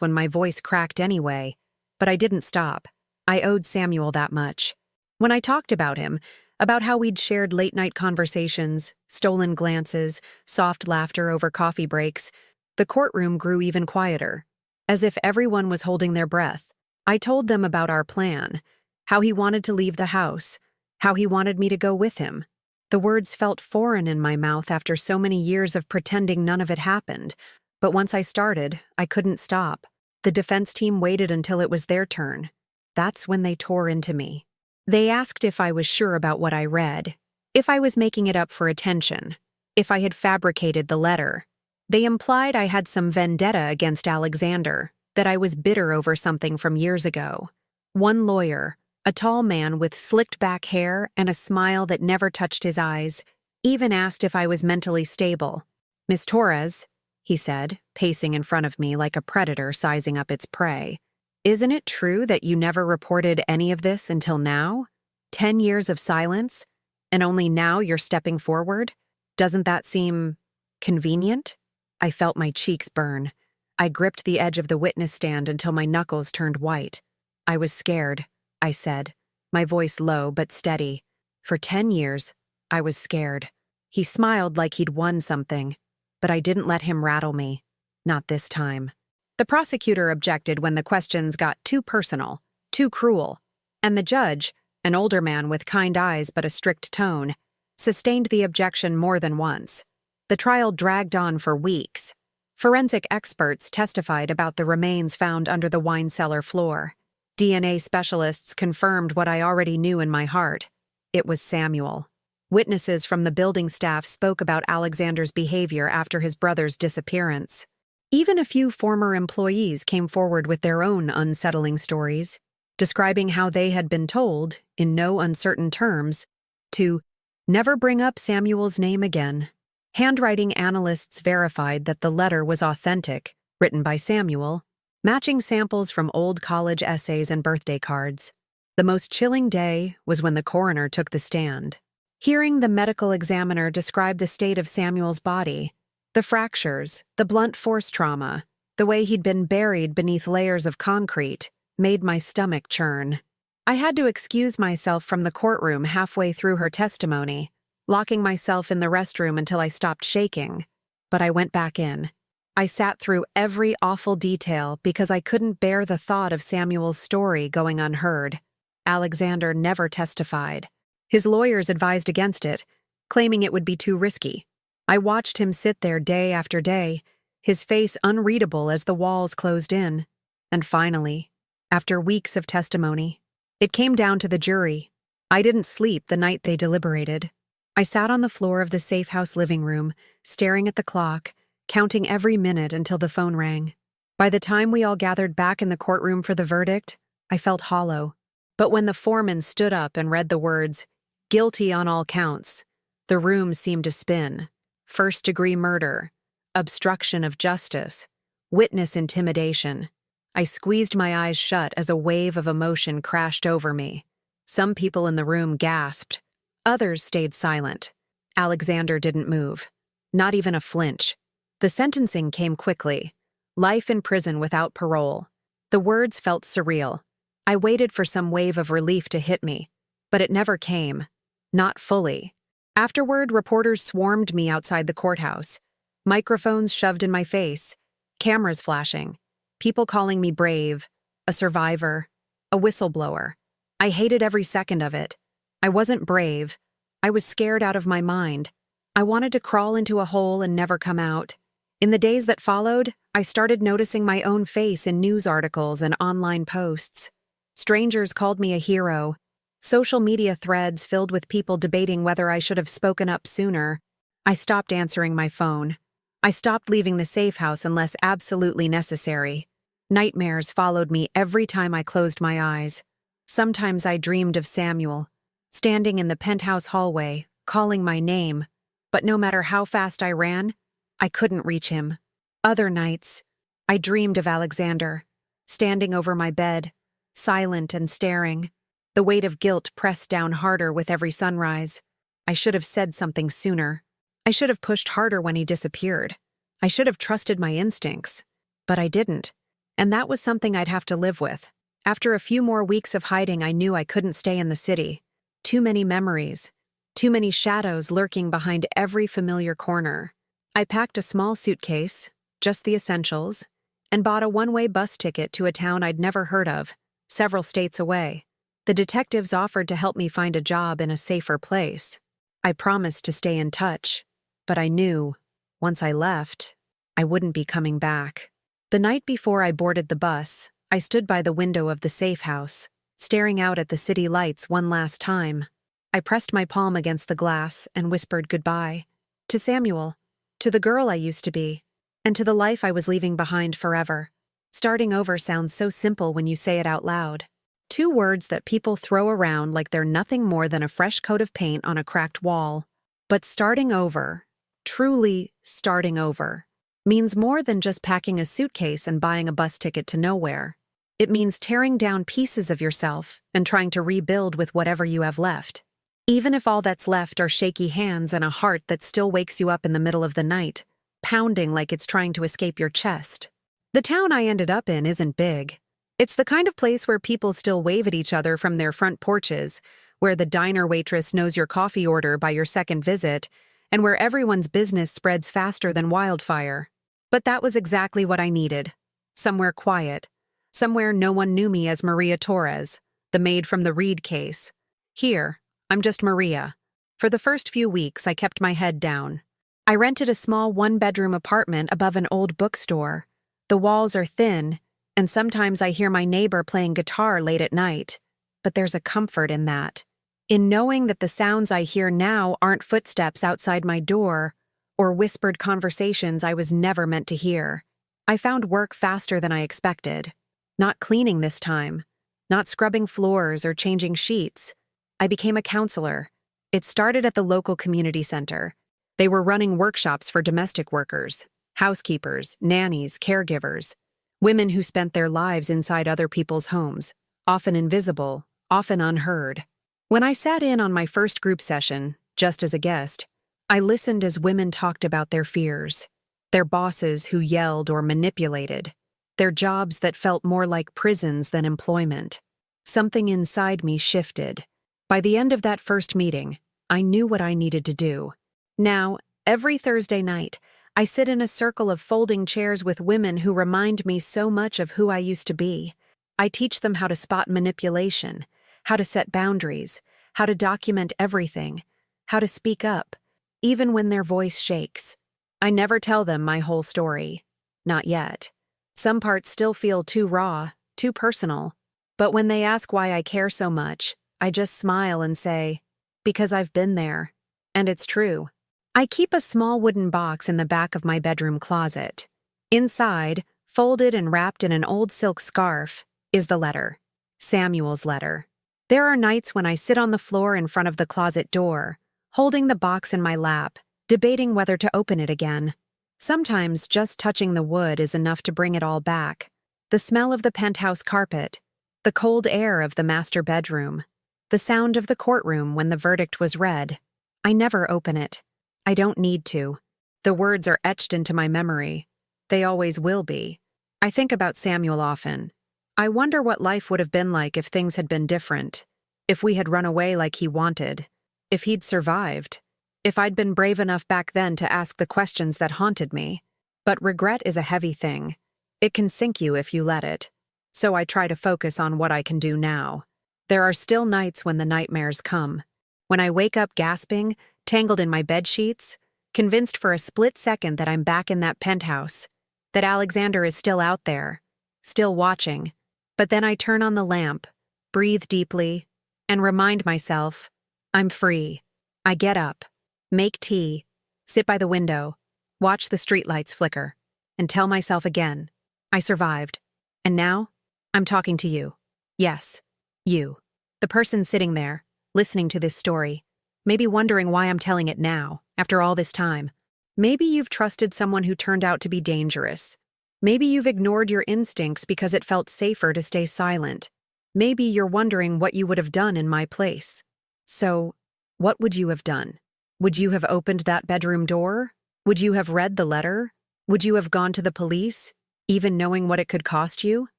when my voice cracked anyway, but I didn't stop. I owed Samuel that much. When I talked about him, about how we'd shared late-night conversations, stolen glances, soft laughter over coffee breaks, the courtroom grew even quieter, as if everyone was holding their breath. I told them about our plan, how he wanted to leave the house, how he wanted me to go with him. The words felt foreign in my mouth after so many years of pretending none of it happened, but once I started, I couldn't stop. The defense team waited until it was their turn. That's when they tore into me. They asked if I was sure about what I read, if I was making it up for attention, if I had fabricated the letter. They implied I had some vendetta against Alexander, that I was bitter over something from years ago. One lawyer, a tall man with slicked back hair and a smile that never touched his eyes, even asked if I was mentally stable. "Miss Torres," he said, pacing in front of me like a predator sizing up its prey, "isn't it true that you never reported any of this until now? 10 years of silence, and only now you're stepping forward? Doesn't that seem convenient?" I felt my cheeks burn. I gripped the edge of the witness stand until my knuckles turned white. "I was scared," I said, my voice low but steady. "For 10 years, I was scared." He smiled like he'd won something, but I didn't let him rattle me. Not this time. The prosecutor objected when the questions got too personal, too cruel, and the judge, an older man with kind eyes but a strict tone, sustained the objection more than once. The trial dragged on for weeks. Forensic experts testified about the remains found under the wine cellar floor. DNA specialists confirmed what I already knew in my heart. It was Samuel. Witnesses from the building staff spoke about Alexander's behavior after his brother's disappearance. Even a few former employees came forward with their own unsettling stories, describing how they had been told, in no uncertain terms, to never bring up Samuel's name again. Handwriting analysts verified that the letter was authentic, written by Samuel, matching samples from old college essays and birthday cards. The most chilling day was when the coroner took the stand. Hearing the medical examiner describe the state of Samuel's body, the fractures, the blunt force trauma, the way he'd been buried beneath layers of concrete, made my stomach churn. I had to excuse myself from the courtroom halfway through her testimony, locking myself in the restroom until I stopped shaking. But I went back in. I sat through every awful detail because I couldn't bear the thought of Samuel's story going unheard. Alexander never testified. His lawyers advised against it, claiming it would be too risky. I watched him sit there day after day, his face unreadable as the walls closed in. And finally, after weeks of testimony, it came down to the jury. I didn't sleep the night they deliberated. I sat on the floor of the safe house living room, staring at the clock, counting every minute until the phone rang. By the time we all gathered back in the courtroom for the verdict, I felt hollow. But when the foreman stood up and read the words, "Guilty on all counts," the room seemed to spin. First-degree murder, obstruction of justice, witness intimidation. I squeezed my eyes shut as a wave of emotion crashed over me. Some people in the room gasped. Others stayed silent. Alexander didn't move. Not even a flinch. The sentencing came quickly. Life in prison without parole. The words felt surreal. I waited for some wave of relief to hit me, But it never came. Not fully. Afterward, reporters swarmed me outside the courthouse. Microphones shoved in my face. Cameras flashing. People calling me brave, a survivor, a whistleblower. I hated every second of it. I wasn't brave. I was scared out of my mind. I wanted to crawl into a hole and never come out. In the days that followed, I started noticing my own face in news articles and online posts. Strangers called me a hero. Social media threads filled with people debating whether I should have spoken up sooner. I stopped answering my phone. I stopped leaving the safe house unless absolutely necessary. Nightmares followed me every time I closed my eyes. Sometimes I dreamed of Samuel, standing in the penthouse hallway, calling my name, but no matter how fast I ran, I couldn't reach him. Other nights, I dreamed of Alexander, standing over my bed, silent and staring. The weight of guilt pressed down harder with every sunrise. I should have said something sooner. I should have pushed harder when he disappeared. I should have trusted my instincts. But I didn't. And that was something I'd have to live with. After a few more weeks of hiding, I knew I couldn't stay in the city. Too many memories. Too many shadows lurking behind every familiar corner. I packed a small suitcase, just the essentials, and bought a one-way bus ticket to a town I'd never heard of, several states away. The detectives offered to help me find a job in a safer place. I promised to stay in touch, but I knew, once I left, I wouldn't be coming back. The night before I boarded the bus, I stood by the window of the safe house, staring out at the city lights one last time. I pressed my palm against the glass and whispered goodbye. To Samuel, to the girl I used to be, and to the life I was leaving behind forever. Starting over sounds so simple when you say it out loud. 2 words that people throw around like they're nothing more than a fresh coat of paint on a cracked wall. But starting over, truly starting over, means more than just packing a suitcase and buying a bus ticket to nowhere. It means tearing down pieces of yourself and trying to rebuild with whatever you have left. Even if all that's left are shaky hands and a heart that still wakes you up in the middle of the night, pounding like it's trying to escape your chest. The town I ended up in isn't big. It's the kind of place where people still wave at each other from their front porches, where the diner waitress knows your coffee order by your second visit, and where everyone's business spreads faster than wildfire. But that was exactly what I needed. Somewhere quiet. Somewhere no one knew me as Maria Torres, the maid from the Reed case. Here, I'm just Maria. For the first few weeks, I kept my head down. I rented a small 1-bedroom apartment above an old bookstore. The walls are thin, and sometimes I hear my neighbor playing guitar late at night. But there's a comfort in that. In knowing that the sounds I hear now aren't footsteps outside my door or whispered conversations I was never meant to hear. I found work faster than I expected. Not cleaning this time. Not scrubbing floors or changing sheets. I became a counselor. It started at the local community center. They were running workshops for domestic workers, housekeepers, nannies, caregivers, women who spent their lives inside other people's homes, often invisible, often unheard. When I sat in on my first group session, just as a guest, I listened as women talked about their fears, their bosses who yelled or manipulated, their jobs that felt more like prisons than employment. Something inside me shifted. By the end of that first meeting, I knew what I needed to do. Now, every Thursday night, I sit in a circle of folding chairs with women who remind me so much of who I used to be. I teach them how to spot manipulation, how to set boundaries, how to document everything, how to speak up, even when their voice shakes. I never tell them my whole story. Not yet. Some parts still feel too raw, too personal. But when they ask why I care so much, I just smile and say, because I've been there. And it's true. I keep a small wooden box in the back of my bedroom closet. Inside, folded and wrapped in an old silk scarf, is the letter. Samuel's letter. There are nights when I sit on the floor in front of the closet door, holding the box in my lap, debating whether to open it again. Sometimes just touching the wood is enough to bring it all back. The smell of the penthouse carpet, the cold air of the master bedroom, the sound of the courtroom when the verdict was read. I never open it. I don't need to. The words are etched into my memory. They always will be. I think about Samuel often. I wonder what life would have been like if things had been different. if we had run away like he wanted, if he'd survived, if I'd been brave enough back then to ask the questions that haunted me. But regret is a heavy thing. It can sink you if you let it. So I try to focus on what I can do now. There are still nights when the nightmares come. When I wake up gasping, tangled in my bed sheets, convinced for a split second that I'm back in that penthouse, that Alexander is still out there, still watching. But then I turn on the lamp, breathe deeply, and remind myself, I'm free. I get up, make tea, sit by the window, watch the streetlights flicker, and tell myself again, I survived. And now, I'm talking to you. Yes, you. The person sitting there, listening to this story, maybe wondering why I'm telling it now, after all this time. Maybe you've trusted someone who turned out to be dangerous. Maybe you've ignored your instincts because it felt safer to stay silent. Maybe you're wondering what you would have done in my place. So, what would you have done? Would you have opened that bedroom door? Would you have read the letter? Would you have gone to the police, even knowing what it could cost you?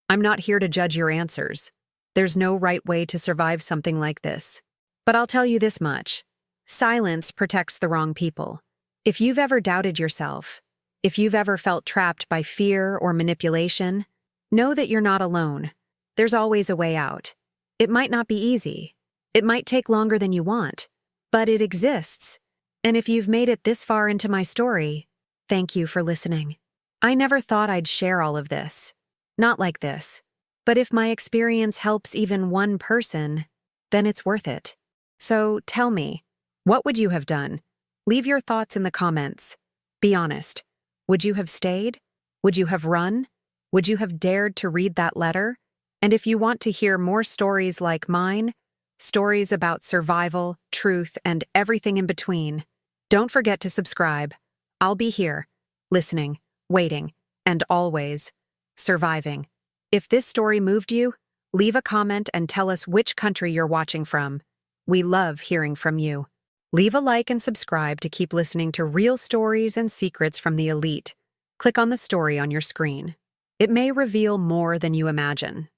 I'm not here to judge your answers. There's no right way to survive something like this. But I'll tell you this much. Silence protects the wrong people. If you've ever doubted yourself, if you've ever felt trapped by fear or manipulation, know that you're not alone. There's always a way out. It might not be easy. It might take longer than you want, but it exists. And if you've made it this far into my story, thank you for listening. I never thought I'd share all of this. Not like this. But if my experience helps even one person, then it's worth it. So tell me, what would you have done? Leave your thoughts in the comments. Be honest. Would you have stayed? Would you have run? Would you have dared to read that letter? And if you want to hear more stories like mine, stories about survival, truth, and everything in between, don't forget to subscribe. I'll be here, listening, waiting, and always surviving. If this story moved you, leave a comment and tell us which country you're watching from. We love hearing from you. Leave a like and subscribe to keep listening to real stories and secrets from the elite. Click on the story on your screen. It may reveal more than you imagine.